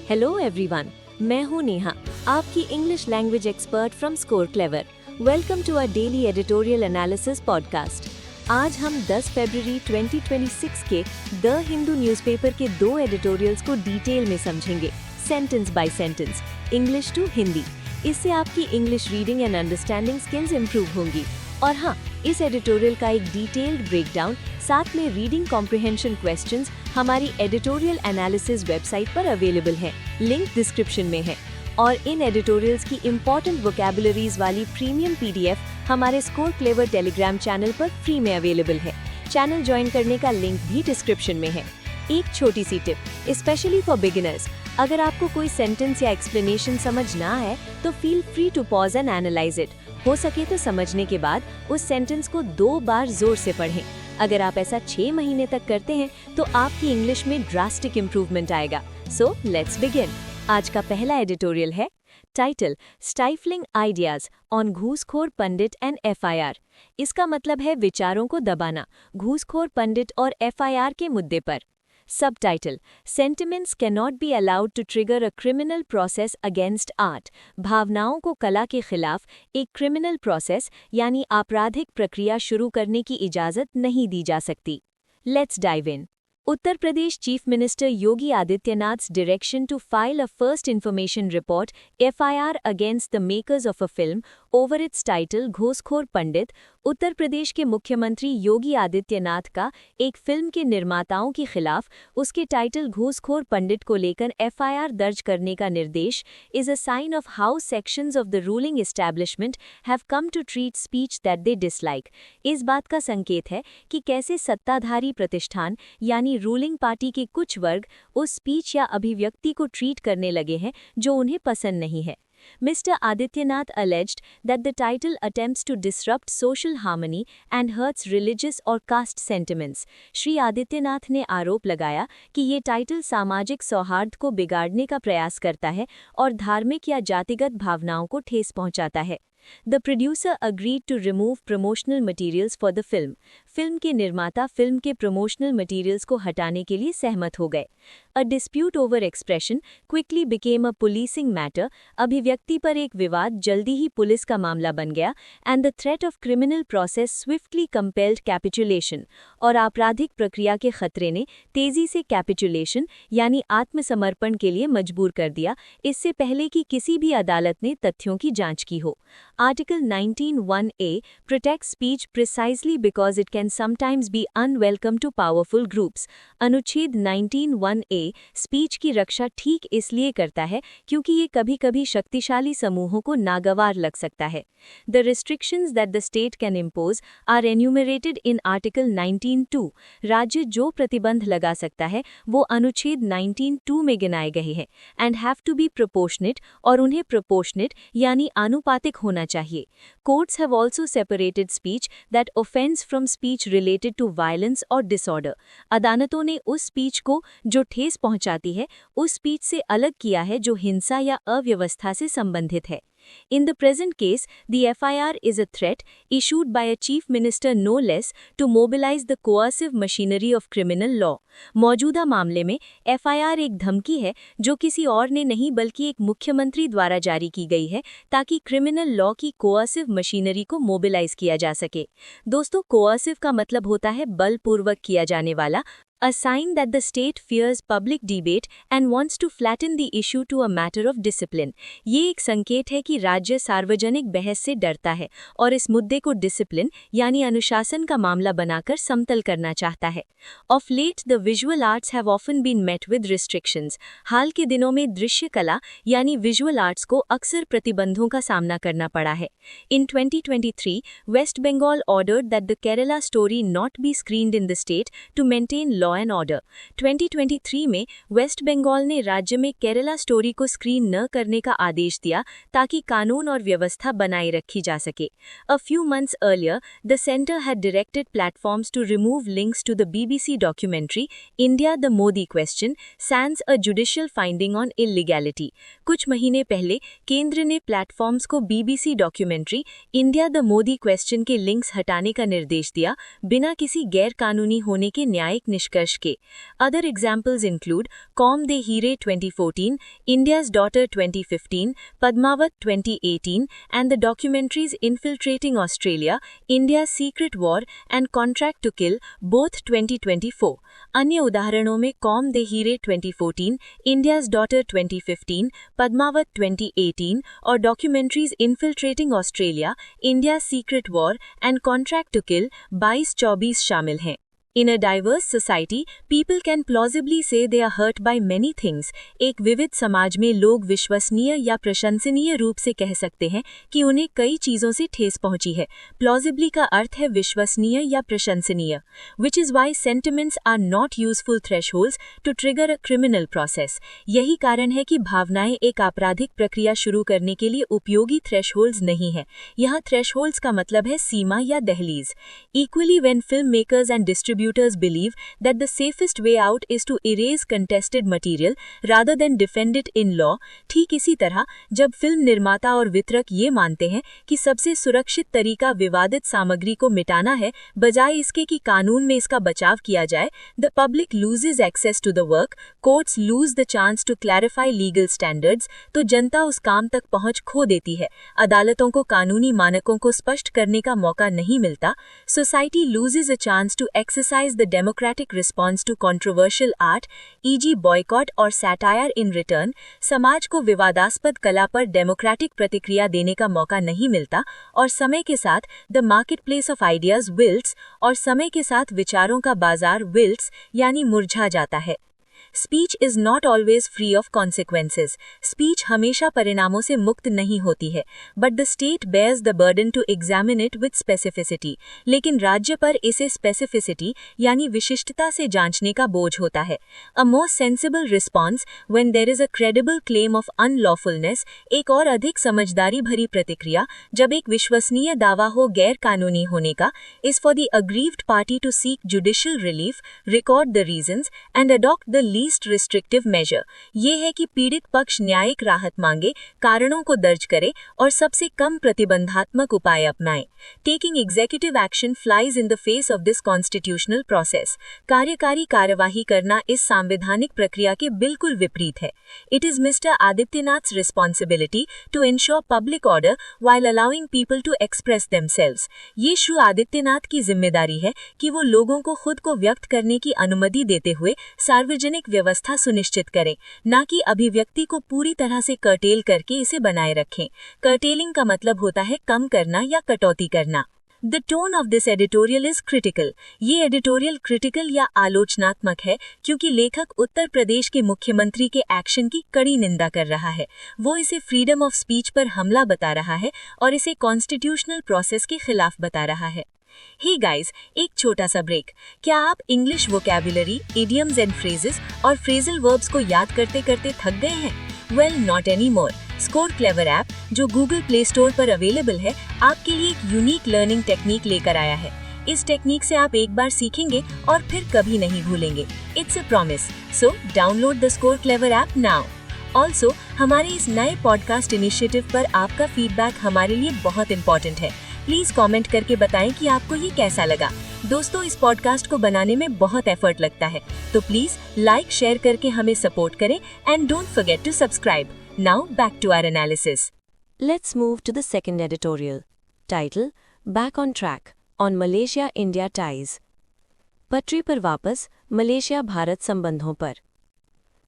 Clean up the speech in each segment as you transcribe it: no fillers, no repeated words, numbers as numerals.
Hello everyone, मैं हूँ नेहा, आपकी English language expert from Score Clever. Welcome to our daily editorial analysis podcast. आज हम 10 फरवरी 2026 के द हिंदू न्यूज़पेपर के 2 एडिटोरियल्स को डिटेल में समझेंगे, sentence by sentence, English to Hindi. इससे आपकी English reading and understanding skills improve होंगी। और हाँ, इस एडिटोरियल का एक डिटेल्ड ब्रेकडाउन साथ में रीडिंग कॉम्प्रिहेंशन क्वेश्चंस हमारी एडिटोरियल एनालिसिस वेबसाइट पर अवेलेबल है, लिंक डिस्क्रिप्शन में है। और इन एडिटोरियल्स की इंपॉर्टेंट वोकैबुलरीज वाली प्रीमियम पीडीएफ हमारे स्कोर क्लेवर टेलीग्राम चैनल पर फ्री में अवेलेबल है। चैनल ज्वाइन करने का लिंक भी डिस्क्रिप्शन में है। एक छोटी सी टिप, स्पेशली फॉर बिगिनर्स, अगर आपको कोई सेंटेंस या एक्सप्लेनेशन समझ ना आए तो feel free to pause and analyse it. हो सके तो समझने के बाद उस सेंटेंस को 2 बार जोर से पढ़ें। अगर आप ऐसा 6 महीने तक करते हैं तो आपकी इंग्लिश में ड्रास्टिक इंप्रूवमेंट आएगा। So let's begin. आज का पहला एडिटोरियल है title stifling ideas on Ghooskhor Pandit and FIR. इसका मतलब है विचारों को दबाना, घूसखोर पंडित और एफआईआर के मुद्दे पर। Subtitle: Sentiments cannot be allowed to trigger a criminal process against art. भावनाओं को कला के खिलाफ एक क्रिमिनल प्रोसेस यानी आपराधिक प्रक्रिया शुरू करने की इजाज़त नहीं दी जा सकती। Let's dive in. Uttar Pradesh chief minister Yogi आदित्यनाथ's direction to file a first information report (FIR) against the makers of a film over its title घूसखोर पंडित। उत्तर प्रदेश के मुख्यमंत्री योगी आदित्यनाथ का एक फिल्म के निर्माताओं के खिलाफ उसके टाइटल घूसखोर पंडित को लेकर FIR दर्ज करने का निर्देश is a sign of how sections of the ruling establishment have come to treat speech that they dislike. इस बात का संकेत है कि कैसे सत्ताधारी प्रतिष्ठान यानी रूलिंग पार्टी के कुछ वर्ग उस स्पीच या अभिव्यक्ति को ट्रीट करने लगे हैं जो उन्हें पसंद नहीं है। Mr. Adityanath alleged that the title attempts to disrupt social harmony and hurts religious or caste sentiments. Shri Adityanath ने आरोप लगाया कि ये टाइटल सामाजिक सौहार्द को बिगाड़ने का प्रयास करता है और धार्मिक या जातिगत भावनाओं को ठेस पहुंचाता है। The producer agreed to remove promotional materials for the film. Film के निर्माता फिल्म के प्रमोशनल मटेरियल्स को हटाने के लिए सहमत हो गए। A dispute over expression quickly became a policing matter. अभिव्यक्ति पर एक विवाद जल्दी ही पुलिस का मामला बन गया and the threat of criminal process swiftly compelled capitulation. और आपराधिक प्रक्रिया के खतरे ने तेजी से कैपिचुलेशन यानी आत्मसमर्पण के लिए मजबूर कर दिया, इससे पहले कि किसी भी अदालत ने तथ्यों की जांच की हो। Article 19(1)(a protects speech precisely because it can sometimes be unwelcome to powerful groups. अनुच्छेद 19(1)(a स्पीच की रक्षा ठीक इसलिए करता है क्योंकि ये कभी-कभी शक्तिशाली समूहों को नागवार लग सकता है। The restrictions that the state can impose are enumerated in Article 19(2). राज्य जो प्रतिबंध लगा सकता है वो अनुच्छेद 19(2) में गिनाए गए हैं and have to be proportionate और उन्हें proportionate यानी आनुपातिक होना चाहिए। Courts have also separated speech that offends from speech related to violence or disorder. अदालतों ने उस स्पीच को जो ठेस पहुंचाती है उस स्पीच से अलग किया है जो हिंसा या अव्यवस्था से संबंधित है। In the present case, the FIR is a threat issued by a chief minister no less to mobilize the coercive machinery of criminal law. मौजूदा मामले में FIR एक धमकी है जो किसी और ने नहीं बल्कि एक मुख्यमंत्री द्वारा जारी की गई है ताकि क्रिमिनल लॉ की कोअर्सिव मशीनरी को मोबिलाइज किया जा सके। दोस्तों, कोअर्सिव का मतलब होता है बलपूर्वक किया जाने वाला, a sign that the state fears public debate and wants to flatten the issue to a matter of discipline. ये एक संकेत है कि राज्य सार्वजनिक बहस से डरता है और इस मुद्दे को डिसिप्लिन यानी अनुशासन का मामला बनाकर समतल करना चाहता है। Of late, the visual arts have often been met with restrictions. हाल के दिनों में दृश्य कला यानी विजुअल आर्ट्स को अक्सर प्रतिबंधों का सामना करना पड़ा है। In 2023, West Bengal ordered that the Kerala story not be screened in the state to maintain law and order. 2023 में वेस्ट बंगाल ने राज्य में केरला स्टोरी को स्क्रीन न करने का आदेश दिया ताकि कानून और व्यवस्था बनाए रखी जा सके। A few months earlier, the center had directed platforms to remove links to the BBC documentary India the Modi Question, sans a judicial finding on illegality. कुछ महीने पहले केंद्र ने प्लेटफॉर्म्स को BBC documentary India the Modi question के links हटाने का निर्देश दिया बिना किसी गैर कानूनी होने के न्यायिक निष्कर्ष उत्कर्ष के। Other examples include Kaum De Heere 2014, India's daughter 2015, Padmaavat 2018 and the documentaries infiltrating Australia, India secret war and contract to kill both 2024। अन्य उदाहरणों में com De Heere 2014, India's daughter 2015, Padmaavat 2018 और documentaries infiltrating Australia, India secret war and contract to kill 22-24 शामिल हैं। In a diverse society, people can plausibly say they are hurt by many things. एक विविध समाज में लोग विश्वसनीय या प्रशंसनीय रूप से कह सकते हैं कि उन्हें कई चीजों से ठेस पहुंची है। Plausibly का अर्थ है विश्वसनीय या प्रशंसनीय, which is why sentiments are not useful thresholds to trigger a criminal process. यही कारण है कि भावनाएं एक आपराधिक प्रक्रिया शुरू करने के लिए उपयोगी thresholds नहीं है। यहाँ thresholds का मतलब है सीमा या दहलीज। Equally, when filmmakers and distributors believe that the safest way out is to erase contested material rather than defend it in law, ठीक इसी तरह जब फिल्म निर्माता और वितरक ये मानते हैं कि सबसे सुरक्षित तरीका विवादित सामग्री को मिटाना है बजाय इसके कि कानून में इसका बचाव किया जाए, the public loses access to the work, courts lose the chance to clarify legal standards, तो जनता उस काम तक पहुंच खो देती है, अदालतों को कानूनी मानकों को स्पष्ट करने का मौका नहीं मिलता, society loses a chance to exercise the democratic response to controversial art, e.g. boycott और satire in return, समाज को विवादास्पद कला पर डेमोक्रेटिक प्रतिक्रिया देने का मौका नहीं मिलता और समय के साथ the marketplace of ideas wilts और समय के साथ विचारों का बाजार wilts यानी मुरझा जाता है। Speech is not always free of consequences. Speech हमेशा परिणामों से मुक्त नहीं होती है, but the state bears the burden to examine it with specificity. लेकिन राज्य पर इसे specificity यानी विशिष्टता से जांचने का बोझ होता है। A more sensible response when there is a credible claim of unlawfulness, एक और अधिक समझदारी भरी प्रतिक्रिया जब एक विश्वसनीय दावा हो गैर कानूनी होने का, is for the aggrieved party to seek judicial relief, record the reasons and adopt the least restrictive measure. ये है कि पीड़ित पक्ष न्यायिक राहत मांगे, कारणों को दर्ज करे और सबसे कम प्रतिबंधात्मक उपाय अपनाए। Taking executive action flies in the face of this constitutional process. कार्यकारी कार्यवाही करना इस सांविधानिक प्रक्रिया के बिल्कुल विपरीत है। It is mister Adityanath's responsibility to ensure public order while allowing people to express themselves. ये श्री आदित्यनाथ की जिम्मेदारी है कि वो लोगों को खुद को व्यक्त करने की अनुमति देते हुए सार्वजनिक व्यवस्था सुनिश्चित करें, न कि अभिव्यक्ति को पूरी तरह से कर्टेल करके इसे बनाए रखें। कर्टेलिंग का मतलब होता है कम करना या कटौती करना। The tone of this editorial is critical. ये एडिटोरियल क्रिटिकल या आलोचनात्मक है क्योंकि लेखक उत्तर प्रदेश के मुख्यमंत्री के एक्शन की कड़ी निंदा कर रहा है। वो इसे फ्रीडम ऑफ स्पीच पर हमला बता रहा है और इसे कॉन्स्टिट्यूशनल प्रोसेस के खिलाफ बता रहा है। हे गाइस, एक छोटा सा ब्रेक। क्या आप English vocabulary, idioms and phrases और फ्रेजल वर्ब्स को याद करते करते थक गए हैं? Well, not any more. Score clever app, जो गूगल प्ले स्टोर पर अवेलेबल है, आपके लिए एक यूनिक लर्निंग टेक्निक लेकर आया है। इस टेक्निक से आप एक बार सीखेंगे और फिर कभी नहीं भूलेंगे। It's a promise. So download the score clever app now. Also, हमारे इस नए पॉडकास्ट इनिशिएटिव पर आपका फीडबैक हमारे लिए बहुत इंपॉर्टेंट है। प्लीज कमेंट करके बताएं कि आपको ये कैसा लगा। दोस्तों, इस पॉडकास्ट को बनाने में बहुत एफर्ट लगता है, तो प्लीज लाइक शेयर करके हमें सपोर्ट करें and don't forget to subscribe. Now back to our analysis. Let's move to the second editorial. Title: Back on Track on Malaysia-India Ties. पटरी पर वापस, मलेशिया भारत संबंधों पर।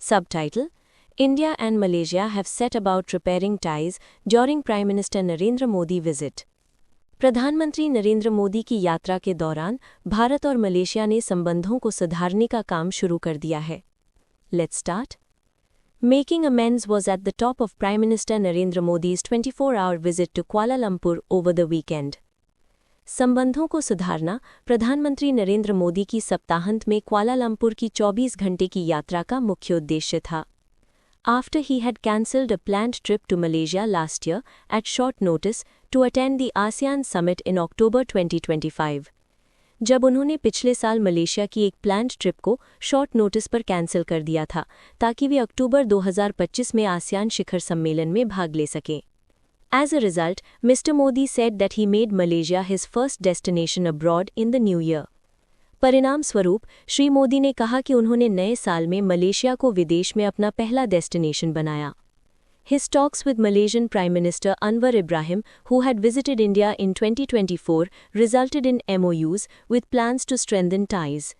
Subtitle: India and Malaysia have set about repairing ties during Prime Minister Narendra Modi visit. प्रधानमंत्री नरेंद्र मोदी की यात्रा के दौरान भारत और मलेशिया ने संबंधों को सुधारने का काम शुरू कर दिया है। Let's start. Making amends was at the top of Prime Minister Narendra Modi's 24-hour visit to Kuala Lumpur over the weekend. संबंधों को सुधारना प्रधानमंत्री नरेंद्र मोदी की सप्ताहांत में कुआलालंपुर की 24 घंटे की यात्रा का मुख्य उद्देश्य था। After he had cancelled a planned trip to Malaysia last year at short notice to attend the ASEAN Summit in October 2025. जब उन्होंने पिछले साल मलेशिया की एक प्लान्ड ट्रिप को शॉर्ट नोटिस पर कैंसिल कर दिया था ताकि वे अक्टूबर 2025 में आसियान शिखर सम्मेलन में भाग ले सकें। As a result, Mr. Modi said that he made Malaysia his first destination abroad in the new year. परिणाम स्वरूप श्री मोदी ने कहा कि उन्होंने नए साल में मलेशिया को विदेश में अपना पहला डेस्टिनेशन बनाया। His talks with Malaysian Prime Minister Anwar Ibrahim, who had visited India in 2024, resulted in MOUs with plans to strengthen ties.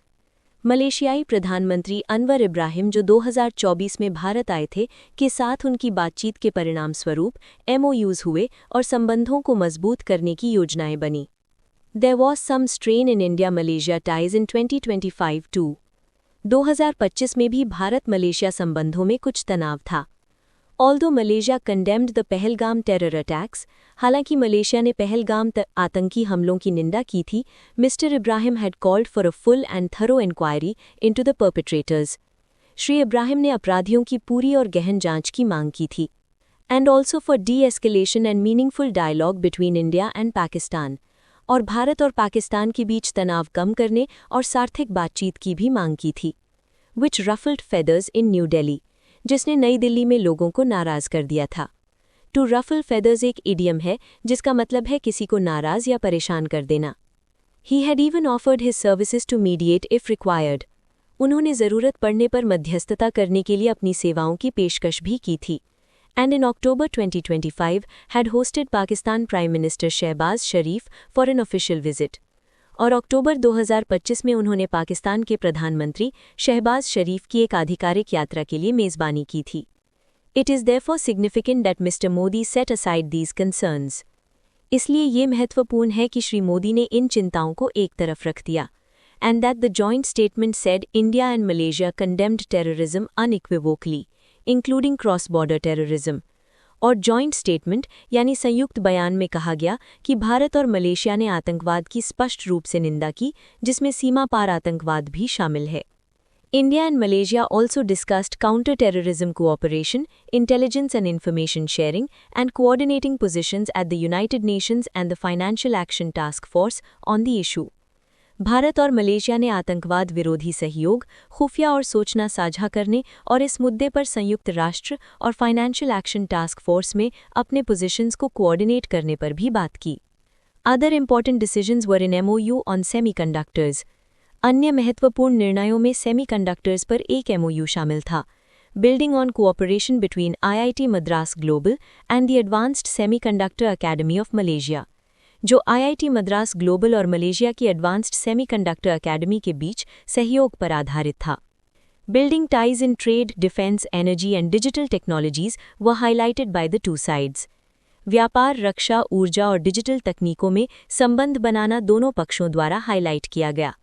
मलेशियाई प्रधानमंत्री अनवर इब्राहिम जो 2024 में भारत आए थे के साथ उनकी बातचीत के परिणाम स्वरूप MOUs हुए और संबंधों को मजबूत करने की योजनाएं बनी। There was some strain in India-Malaysia ties in 2025 too. 2025 में भी भारत-मलेशिया संबंधों में कुछ तनाव था। Although Malaysia condemned the Pahalgam terror attacks, हालांकि मलेशिया ने पहलगाम आतंकी हमलों की निंदा की थी, Mr. Ibrahim had called for a full and thorough inquiry into the perpetrators. Shri Ibrahim ने अपराधियों की पूरी और गहन जांच की मांग की थी। And also for de-escalation and meaningful dialogue between India and Pakistan. और भारत और पाकिस्तान के बीच तनाव कम करने और सार्थक बातचीत की भी मांग की थी। Which ruffled feathers in New Delhi, जिसने नई दिल्ली में लोगों को नाराज कर दिया था। टू रफल फेदर्स एक इडियम है जिसका मतलब है किसी को नाराज या परेशान कर देना। He had even offered his services to mediate if required. उन्होंने ज़रूरत पड़ने पर मध्यस्थता करने के लिए अपनी सेवाओं की पेशकश भी की थी। And in October 2025 had hosted Pakistan prime minister Shahbaz Sharif for an official visit. और अक्टूबर 2025 में उन्होंने पाकिस्तान के प्रधानमंत्री शहबाज शरीफ की एक आधिकारिक यात्रा के लिए मेज़बानी की थी। It is therefore significant that mister Modi set aside these concerns. इसलिए ये महत्वपूर्ण है कि श्री मोदी ने इन चिंताओं को एक तरफ रख दिया। And that the joint statement said India and Malaysia condemned terrorism unequivocally, including cross border terrorism. और जॉइंट स्टेटमेंट यानी संयुक्त बयान में कहा गया कि भारत और मलेशिया ने आतंकवाद की स्पष्ट रूप से निंदा की, जिसमें सीमा पार आतंकवाद भी शामिल है। India and Malaysia also discussed counter terrorism cooperation, intelligence and information sharing and coordinating positions at the United Nations and the financial action task force on the issue. Bharat और मलेशिया ने आतंकवाद विरोधी सहयोग, खुफिया और सूचना साझा करने और इस मुद्दे पर संयुक्त राष्ट्र और फाइनेंशियल एक्शन टास्क फोर्स में अपने पोजीशंस को कोऑर्डिनेट करने पर भी बात की। Other important decisions were in MOU on semiconductors. अन्य महत्वपूर्ण निर्णयों में सेमीकंडक्टर्स पर एक MOU शामिल था। Building on cooperation between IIT Madras global and the advanced semiconductor academy of Malaysia, जो IIT मद्रास ग्लोबल और मलेशिया की एडवांस्ड सेमीकंडक्टर अकेडमी के बीच सहयोग पर आधारित था। Building ties in trade, defence, energy and digital technologies were highlighted by the two sides. व्यापार, रक्षा, ऊर्जा और डिजिटल तकनीकों में संबंध बनाना दोनों पक्षों द्वारा हाईलाइट किया गया।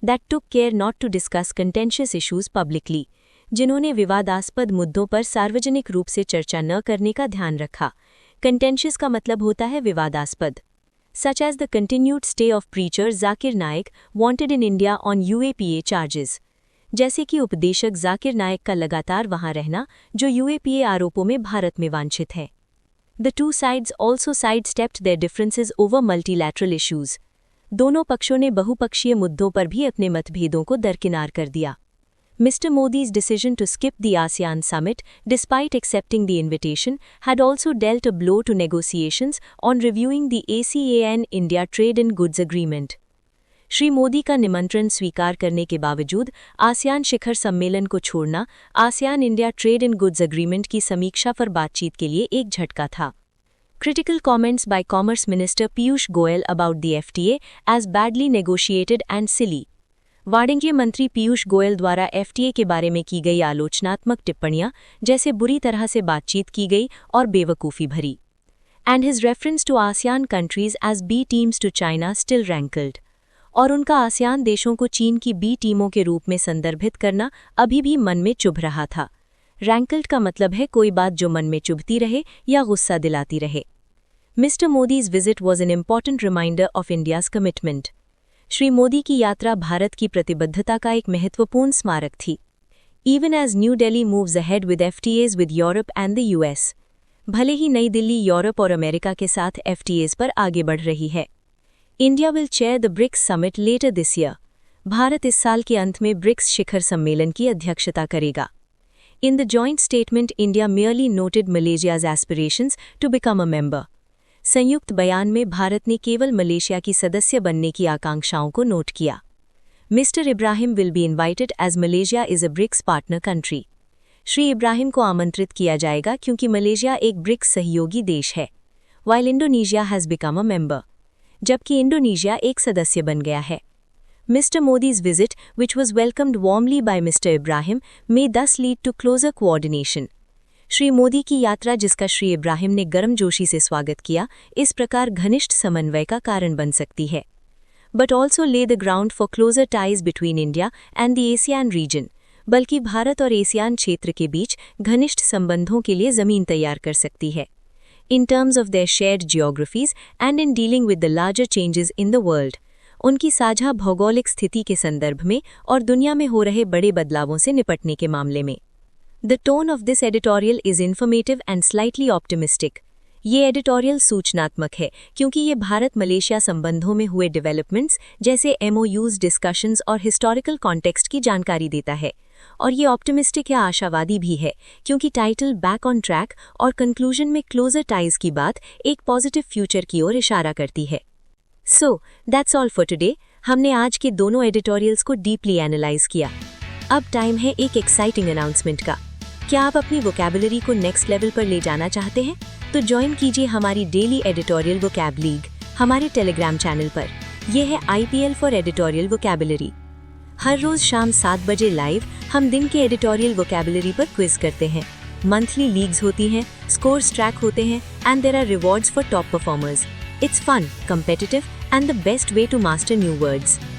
That took care not to discuss contentious issues publicly, जिन्होंने विवादास्पद मुद्दों पर सार्वजनिक रूप से चर्चा न करने का ध्यान रखा। कंटेंशियस का मतलब होता है विवादास्पद। such as the continued stay of preacher Zakir Naik wanted in India on UAPA charges, जैसे कि उपदेशक जाकिर नायक का लगातार वहां रहना जो UAPA आरोपों में भारत में वांछित है। The two sides also sidestepped their differences over multilateral issues. दोनों पक्षों ने बहुपक्षीय मुद्दों पर भी अपने मतभेदों को दरकिनार कर दिया। Mr. Modi's decision to skip the ASEAN summit, despite accepting the invitation, had also dealt a blow to negotiations on reviewing the ASEAN-India Trade in Goods Agreement. Shri Modi का निमंत्रण स्वीकार करने के बावजूद आसियान शिखर सम्मेलन को छोड़ना ASEAN India trade in goods agreement की समीक्षा पर बातचीत के लिए एक झटका था। Critical comments by Commerce Minister Piyush Goyal about the FTA as badly negotiated and silly. वाणिज्य मंत्री पीयूष गोयल द्वारा FTA के बारे में की गई आलोचनात्मक टिप्पणियां जैसे बुरी तरह से बातचीत की गई और बेवकूफ़ी भरी। And his reference to ASEAN countries as B teams to China still rankled. और उनका आसियान देशों को चीन की B टीमों के रूप में संदर्भित करना अभी भी मन में चुभ रहा था। रैंकल्ड का मतलब है कोई बात जो मन में चुभती रहे या गुस्सा दिलाती रहे। Mister Modi's visit was an important reminder of India's commitment. Shri Modi की यात्रा भारत की प्रतिबद्धता का एक महत्वपूर्ण स्मारक थी। Even as New Delhi moves ahead with FTAs with Europe and the US, भले ही नई दिल्ली यूरोप और अमेरिका के साथ FTAs पर आगे बढ़ रही है। India will chair the BRICS summit later this year. Bharat इस साल के अंत में ब्रिक्स शिखर सम्मेलन की अध्यक्षता करेगा। In the joint statement India merely noted Malaysia's aspirations to become a member. संयुक्त बयान में भारत ने केवल मलेशिया की सदस्य बनने की आकांक्षाओं को नोट किया। Mr. Ibrahim will be invited as Malaysia is a BRICS partner country. Shri Ibrahim को आमंत्रित किया जाएगा क्योंकि मलेशिया एक ब्रिक्स सहयोगी देश है. While Indonesia has become a member. जबकि इंडोनेशिया एक सदस्य बन गया है. Mr. Modi's visit, which was welcomed warmly by Mr. Ibrahim, may thus lead to closer coordination. Shri Modi की यात्रा जिसका श्री इब्राहिम ने गर्मजोशी से स्वागत किया, इस प्रकार घनिष्ठ समन्वय का कारण बन सकती है. But also lay the ground for closer ties between India and the ASEAN region. बल्कि भारत और एशियान क्षेत्र के बीच घनिष्ठ संबंधों के लिए जमीन तैयार कर सकती है. In terms of their shared geographies and in dealing with the larger changes in the world. उनकी साझा भौगोलिक स्थिति के संदर्भ में और दुनिया में हो रहे बड़े बदलावों से निपटने के मामले में. The tone of this editorial is informative and slightly optimistic. ये एडिटोरियल सूचनात्मक है क्योंकि ये भारत मलेशिया संबंधों में हुए डेवलपमेंट्स जैसे MOUs डिस्कशंस और हिस्टोरिकल कॉन्टेक्स्ट की जानकारी देता है. और ये ऑप्टिमिस्टिक या आशावादी भी है क्योंकि टाइटल बैक ऑन ट्रैक और कंक्लूजन में क्लोजर टाइज की बात एक पॉजिटिव फ्यूचर की ओर इशारा करती है. So that's all for today. हमने आज के दोनों एडिटोरियल्स को डीपली एनालाइज किया. अब टाइम है एक एक्साइटिंग अनाउंसमेंट का. क्या आप अपनी वोकैबुलरी को नेक्स्ट लेवल पर ले जाना चाहते हैं? तो ज्वाइन कीजिए हमारी डेली एडिटोरियल वोकैब लीग हमारे टेलीग्राम चैनल पर. यह है IPL फॉर एडिटोरियल वोकैबुलरी. हर रोज शाम 7 बजे लाइव हम दिन के एडिटोरियल वोकैबुलरी पर क्विज करते हैं. मंथली लीग्स होती हैं, स्कोर्स ट्रैक होते हैं and there are rewards for top performers. It's fun, competitive and the best way to master new words.